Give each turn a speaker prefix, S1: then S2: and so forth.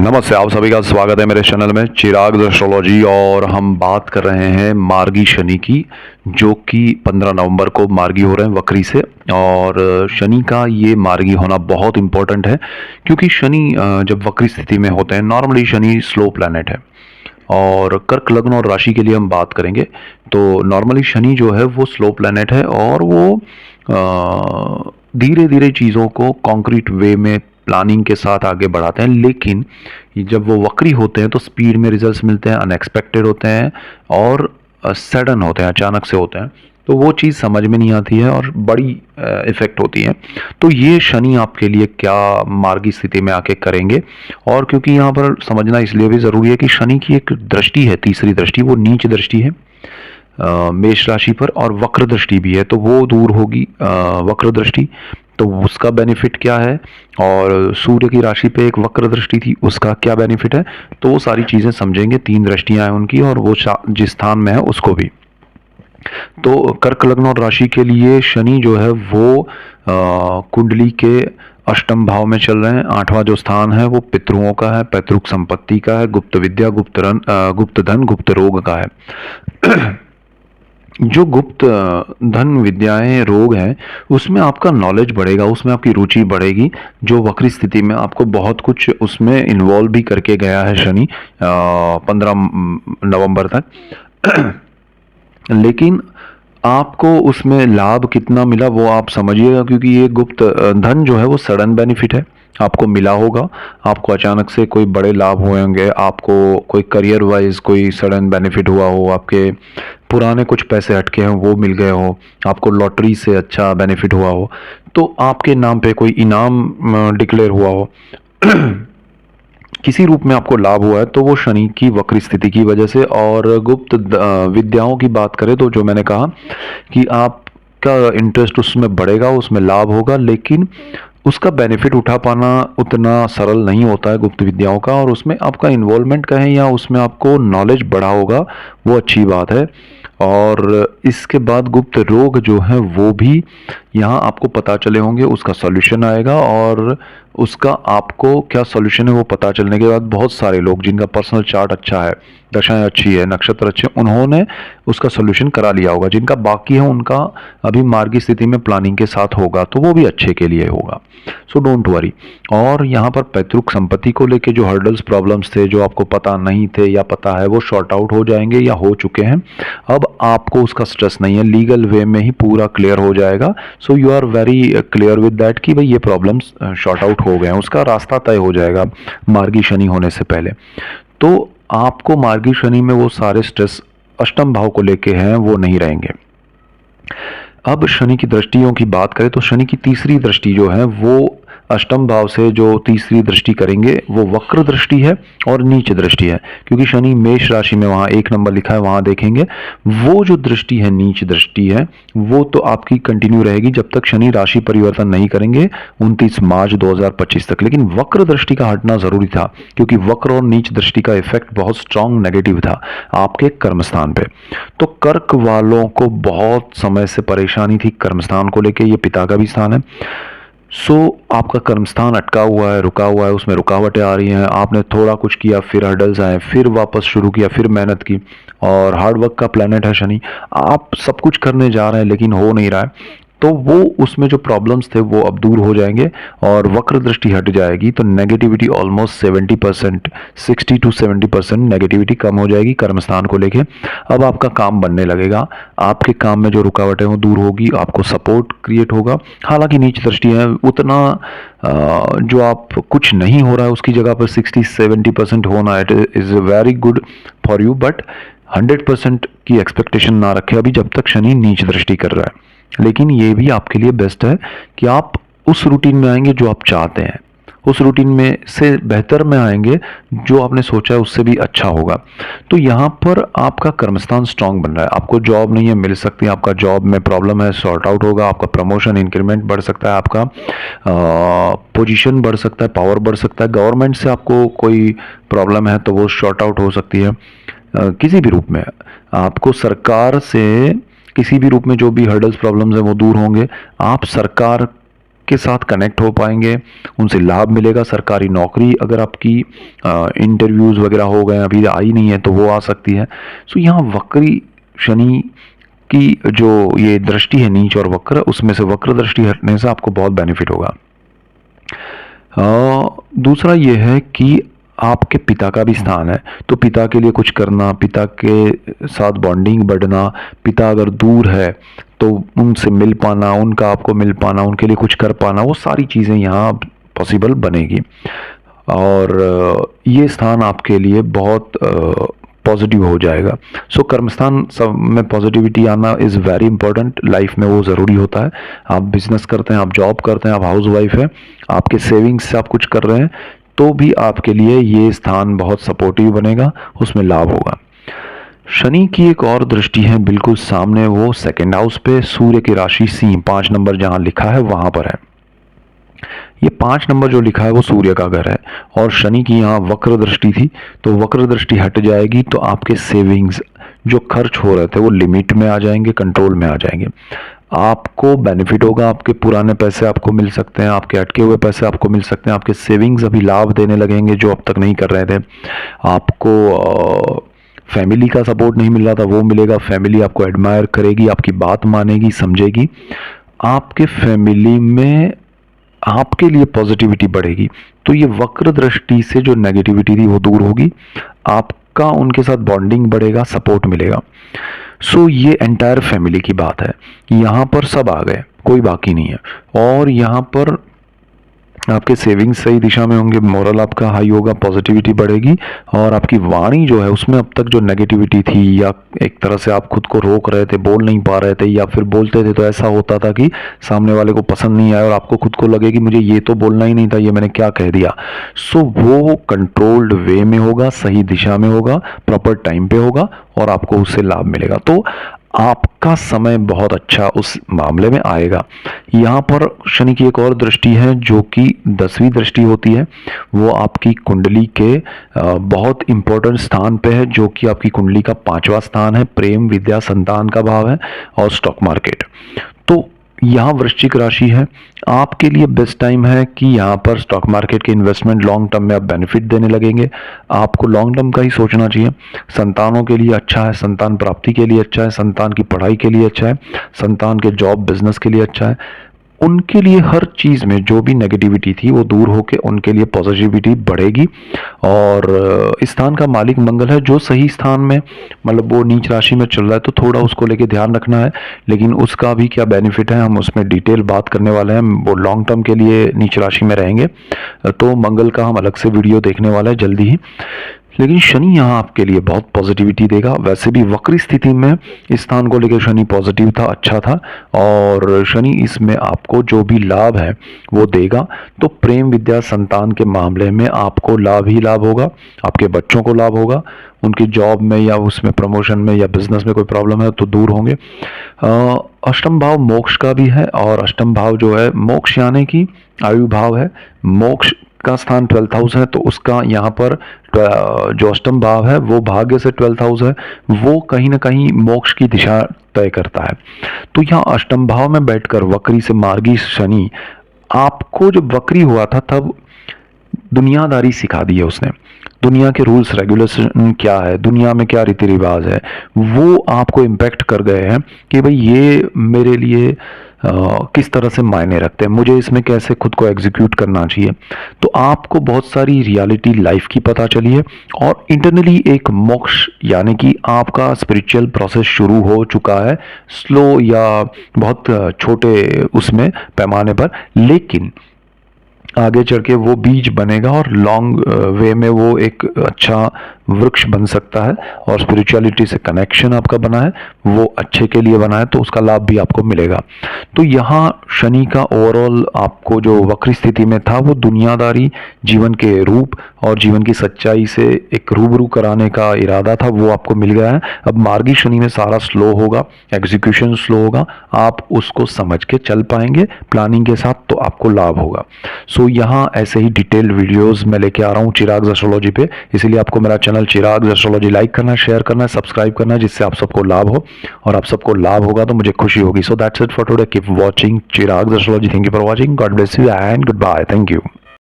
S1: नमस्ते, आप सभी का स्वागत है मेरे चैनल में चिराग एस्ट्रोलॉजी। और हम बात कर रहे हैं मार्गी शनि की, जो कि 15 नवंबर को मार्गी हो रहे हैं वक्री से। और शनि का ये मार्गी होना बहुत इंपॉर्टेंट है, क्योंकि शनि जब वक्री स्थिति में होते हैं, नॉर्मली शनि स्लो प्लैनेट है। और कर्क लग्न और राशि के लिए हम बात करेंगे तो नॉर्मली शनि जो है वो स्लो प्लैनेट है, और वो धीरे धीरे चीज़ों को कॉन्क्रीट वे में प्लानिंग के साथ आगे बढ़ाते हैं। लेकिन जब वो वक्री होते हैं तो स्पीड में रिजल्ट्स मिलते हैं, अनएक्सपेक्टेड होते हैं और सडन होते हैं, अचानक से होते हैं। तो वो चीज़ समझ में नहीं आती है और बड़ी इफ़ेक्ट होती है। तो ये शनि आपके लिए क्या मार्गी स्थिति में आके करेंगे। और क्योंकि यहाँ पर समझना इसलिए भी ज़रूरी है कि शनि की एक दृष्टि है, तीसरी दृष्टि, वो नीच दृष्टि है मेष राशि पर, और वक्र दृष्टि भी है, तो वो दूर होगी वक्र दृष्टि। तो उसका बेनिफिट क्या है, और सूर्य की राशि पे एक वक्र दृष्टि थी, उसका क्या बेनिफिट है, तो वो सारी चीज़ें समझेंगे। 3 दृष्टियां हैं उनकी, और वो जिस स्थान में है उसको भी। तो कर्क लग्न और राशि के लिए शनि जो है वो कुंडली के अष्टम भाव में चल रहे हैं। 8वां जो स्थान है वो पितृओं का है, पैतृक संपत्ति का है, गुप्त विद्या, गुप्त धन, गुप्त रोग का है। जो गुप्त धन विद्याएं रोग हैं, उसमें आपका नॉलेज बढ़ेगा, उसमें आपकी रुचि बढ़ेगी। जो वक्री स्थिति में आपको बहुत कुछ उसमें इन्वॉल्व भी करके गया है शनि 15 नवंबर तक। लेकिन आपको उसमें लाभ कितना मिला वो आप समझिएगा, क्योंकि ये गुप्त धन जो है वो सडन बेनिफिट है, आपको मिला होगा। आपको अचानक से कोई बड़े लाभ हुए होंगे, आपको कोई करियर वाइज कोई सडन बेनिफिट हुआ हो, आपके पुराने कुछ पैसे अटके हों वो मिल गए हो, आपको लॉटरी से अच्छा बेनिफिट हुआ हो, तो आपके नाम पे कोई इनाम डिक्लेयर हुआ हो, किसी रूप में आपको लाभ हुआ है, तो वो शनि की वक्री स्थिति की वजह से। और गुप्त विद्याओं की बात करें तो जो मैंने कहा कि आपका इंटरेस्ट उसमें बढ़ेगा, उसमें लाभ होगा, लेकिन उसका बेनिफिट उठा पाना उतना सरल नहीं होता है गुप्त विद्याओं का। और उसमें आपका इन्वॉल्वमेंट कहें या उसमें आपको नॉलेज बढ़ा होगा, वो अच्छी बात है। और इसके बाद गुप्त रोग जो है वो भी यहाँ आपको पता चले होंगे, उसका सॉल्यूशन आएगा। और उसका आपको क्या सॉल्यूशन है वो पता चलने के बाद बहुत सारे लोग जिनका पर्सनल चार्ट अच्छा है, दशाएं अच्छी है, नक्षत्र अच्छे, उन्होंने उसका सॉल्यूशन करा लिया होगा। जिनका बाकी है उनका अभी मार्गी स्थिति में प्लानिंग के साथ होगा, तो वो भी अच्छे के लिए होगा। So don't worry. और यहाँ पर पैतृक संपत्ति को लेके जो हर्डल्स प्रॉब्लम्स थे, जो आपको पता नहीं थे या पता है, वो शॉर्ट आउट हो जाएंगे या हो चुके हैं। अब आपको उसका स्ट्रेस नहीं है, लीगल वे में ही पूरा क्लियर हो जाएगा। So you are very clear with that कि भाई ये प्रॉब्लम्स शॉर्ट आउट हो गए हैं, उसका रास्ता तय हो जाएगा मार्गी शनि होने से पहले। तो आपको मार्गी शनि में वो सारे स्ट्रेस अष्टम भाव को लेके हैं वो नहीं रहेंगे। अब शनि की दृष्टियों की बात करें तो शनि की तीसरी दृष्टि जो है वो अष्टम भाव से जो तीसरी दृष्टि करेंगे वो वक्र दृष्टि है और नीच दृष्टि है। क्योंकि शनि मेष राशि में वहाँ 1 नंबर लिखा है, वहाँ देखेंगे वो जो दृष्टि है, नीच दृष्टि है, वो तो आपकी कंटिन्यू रहेगी जब तक शनि राशि परिवर्तन नहीं करेंगे 29 मार्च 2025 तक। लेकिन वक्र दृष्टि का हटना जरूरी था, क्योंकि वक्र और नीच दृष्टि का इफेक्ट बहुत स्ट्रांग नेगेटिव था आपके कर्मस्थान पे। तो कर्क वालों को बहुत समय से परेशानी थी कर्मस्थान को लेके, ये पिता का भी स्थान है। सो आपका कर्मस्थान अटका हुआ है, रुका हुआ है, उसमें रुकावटें आ रही हैं। आपने थोड़ा कुछ किया, फिर हर्डल्स आए, फिर वापस शुरू किया, फिर मेहनत की। और हार्डवर्क का प्लैनेट है शनि, आप सब कुछ करने जा रहे हैं लेकिन हो नहीं रहा है, तो वो उसमें जो प्रॉब्लम्स थे वो अब दूर हो जाएंगे और वक्र दृष्टि हट जाएगी। तो नेगेटिविटी ऑलमोस्ट 70%, 60 to 70% नेगेटिविटी कम हो जाएगी कर्मस्थान को लेके। अब आपका काम बनने लगेगा, आपके काम में जो रुकावटें वो दूर होगी, आपको सपोर्ट क्रिएट होगा। हालांकि नीच दृष्टि है, उतना जो आप कुछ नहीं हो रहा है उसकी जगह पर 60-70% होना, it is very good for you. But 100% की एक्सपेक्टेशन ना रखें अभी, जब तक शनि नीच दृष्टि कर रहा है। लेकिन ये भी आपके लिए बेस्ट है कि आप उस रूटीन में आएंगे जो आप चाहते हैं, उस रूटीन में से बेहतर में आएंगे, जो आपने सोचा है उससे भी अच्छा होगा। तो यहाँ पर आपका कर्मस्थान स्ट्रांग बन रहा है, आपको जॉब नहीं है, मिल सकती है, आपका जॉब में प्रॉब्लम है, सॉर्ट आउट होगा, आपका प्रमोशन इंक्रीमेंट बढ़ सकता है, आपका पोजीशन बढ़ सकता है, पावर बढ़ सकता है। गवर्नमेंट से आपको कोई प्रॉब्लम है तो वो शॉर्ट आउट हो सकती है, किसी भी रूप में आपको सरकार से किसी भी रूप में जो भी हर्डल्स प्रॉब्लम्स हैं वो दूर होंगे। आप सरकार के साथ कनेक्ट हो पाएंगे, उनसे लाभ मिलेगा। सरकारी नौकरी अगर आपकी इंटरव्यूज़ वगैरह हो गए, अभी आई नहीं है तो वो आ सकती है। सो यहाँ वक्री शनि की जो ये दृष्टि है नीच और वक्र, उसमें से वक्र दृष्टि हटने से आपको बहुत बेनिफिट होगा। दूसरा ये है कि आपके पिता का भी स्थान है, तो पिता के लिए कुछ करना, पिता के साथ बॉन्डिंग बढ़ना, पिता अगर दूर है तो उनसे मिल पाना, उनका आपको मिल पाना, उनके लिए कुछ कर पाना, वो सारी चीज़ें यहाँ पॉसिबल बनेगी। और ये स्थान आपके लिए बहुत पॉजिटिव हो जाएगा। सो कर्मस्थान सब में पॉजिटिविटी आना इज़ वेरी इंपॉर्टेंट, लाइफ में वो ज़रूरी होता है। आप बिजनेस करते हैं, आप जॉब करते हैं, आप हाउस वाइफ हैं, आपके सेविंग्स से आप कुछ कर रहे हैं, तो भी आपके लिए ये स्थान बहुत सपोर्टिव बनेगा, उसमें लाभ होगा। शनि की एक और दृष्टि है बिल्कुल सामने, वो सेकेंड हाउस पे, सूर्य की राशि सिंह, 5 नंबर जहाँ लिखा है वहाँ पर है। ये 5 नंबर जो लिखा है वो सूर्य का घर है, और शनि की यहाँ वक्र दृष्टि थी, तो वक्र दृष्टि हट जाएगी तो आपके सेविंग्स जो खर्च हो रहे थे वो लिमिट में आ जाएंगे, कंट्रोल में आ जाएंगे। आपको बेनिफिट होगा, आपके पुराने पैसे आपको मिल सकते हैं, आपके अटके हुए पैसे आपको मिल सकते हैं, आपके सेविंग्स अभी लाभ देने लगेंगे जो अब तक नहीं कर रहे थे। आपको फैमिली का सपोर्ट नहीं मिल रहा था वो मिलेगा, फैमिली आपको एडमायर करेगी, आपकी बात मानेगी, समझेगी। आपके फैमिली में आपके लिए पॉजिटिविटी बढ़ेगी, तो ये वक्र दृष्टि से जो नेगेटिविटी थी वो दूर होगी, आपका उनके साथ बॉन्डिंग बढ़ेगा, सपोर्ट मिलेगा। सो ये एंटायर फैमिली की बात है, यहाँ पर सब आ गए, कोई बाकी नहीं है। और यहाँ पर आपके सेविंग्स सही दिशा में होंगे, मोरल आपका हाई होगा, पॉजिटिविटी बढ़ेगी, और आपकी वाणी जो है उसमें अब तक जो नेगेटिविटी थी, या एक तरह से आप खुद को रोक रहे थे, बोल नहीं पा रहे थे, या फिर बोलते थे तो ऐसा होता था कि सामने वाले को पसंद नहीं आया और आपको खुद को लगे कि मुझे ये तो बोलना ही नहीं था, ये मैंने क्या कह दिया। सो वो कंट्रोल्ड वे में होगा, सही दिशा में होगा, प्रॉपर टाइम पे होगा, और आपको उससे लाभ मिलेगा। तो आपका समय बहुत अच्छा उस मामले में आएगा। यहाँ पर शनि की एक और दृष्टि है जो कि 10वीं दृष्टि होती है, वो आपकी कुंडली के बहुत इंपॉर्टेंट स्थान पे है, जो कि आपकी कुंडली का 5वां स्थान है, प्रेम, विद्या, संतान का भाव है, और स्टॉक मार्केट। तो यहाँ वृश्चिक राशि है, आपके लिए बेस्ट टाइम है कि यहाँ पर स्टॉक मार्केट के इन्वेस्टमेंट लॉन्ग टर्म में आप बेनिफिट देने लगेंगे। आपको लॉन्ग टर्म का ही सोचना चाहिए। संतानों के लिए अच्छा है, संतान प्राप्ति के लिए अच्छा है, संतान की पढ़ाई के लिए अच्छा है, संतान के जॉब बिजनेस के लिए अच्छा है। उनके लिए हर चीज़ में जो भी नेगेटिविटी थी वो दूर होकर उनके लिए पॉजिटिविटी बढ़ेगी। और इस स्थान का मालिक मंगल है, जो सही स्थान में, मतलब वो नीच राशि में चल रहा है तो थोड़ा उसको लेके ध्यान रखना है, लेकिन उसका भी क्या बेनिफिट है हम उसमें डिटेल बात करने वाले हैं। वो लॉन्ग टर्म के लिए नीच राशि में रहेंगे तो मंगल का हम अलग से वीडियो देखने वाले हैं जल्दी ही। लेकिन शनि यहाँ आपके लिए बहुत पॉजिटिविटी देगा। वैसे भी वक्री स्थिति में इस स्थान को लेकर शनि पॉजिटिव था, अच्छा था, और शनि इसमें आपको जो भी लाभ है वो देगा। तो प्रेम, विद्या, संतान के मामले में आपको लाभ ही लाभ होगा, आपके बच्चों को लाभ होगा, उनकी जॉब में या उसमें प्रमोशन में या बिजनेस में कोई प्रॉब्लम है तो दूर होंगे। अष्टम भाव मोक्ष का भी है, और अष्टम भाव जो है मोक्ष यानी कि आयु भाव है। मोक्ष का स्थान 12th हाउस है, तो उसका यहाँ पर जो अष्टम भाव है वो भाग्य से 12th हाउस है, वो कहीं ना कहीं मोक्ष की दिशा तय करता है। तो यहाँ अष्टम भाव में बैठकर वक्री से मार्गी शनि आपको, जब वक्री हुआ था तब दुनियादारी सिखा दी है उसने, दुनिया के रूल्स रेगुलेशन क्या है, दुनिया में क्या रीति रिवाज है, वो आपको इम्पैक्ट कर गए हैं कि भाई ये मेरे लिए किस तरह से मायने रखते हैं, मुझे इसमें कैसे खुद को एग्जीक्यूट करना चाहिए। तो आपको बहुत सारी रियलिटी लाइफ की पता चली है, और इंटरनली एक मोक्ष यानी कि आपका स्पिरिचुअल प्रोसेस शुरू हो चुका है, स्लो या बहुत छोटे उसमें पैमाने पर, लेकिन आगे चल के वो बीज बनेगा और लॉन्ग वे में वो एक अच्छा वृक्ष बन सकता है, और स्पिरिचुअलिटी से कनेक्शन आपका बना है वो अच्छे के लिए बना है, तो उसका लाभ भी आपको मिलेगा। तो यहाँ शनि का ओवरऑल आपको जो वक्री स्थिति में था वो दुनियादारी, जीवन के रूप और जीवन की सच्चाई से एक रूबरू कराने का इरादा था, वो आपको मिल गया है। अब मार्गी शनि में सारा स्लो होगा, एग्जीक्यूशन स्लो होगा, आप उसको समझ के चल पाएंगे प्लानिंग के साथ, तो आपको लाभ होगा। सो यहाँ ऐसे ही डिटेल वीडियोस मैं लेके आ रहा हूँ चिराग एस्ट्रोलॉजी पे, इसीलिए आपको मेरा चैनल चैनल चिराग एस्ट्रोलॉजी लाइक करना, शेयर करना, सब्सक्राइब करना, जिससे आप सबको लाभ हो, और आप सबको लाभ होगा तो मुझे खुशी होगी. So that's it for today. Keep watching Chirag astrology. Thank you for watching. God bless you and good bye. Thank you.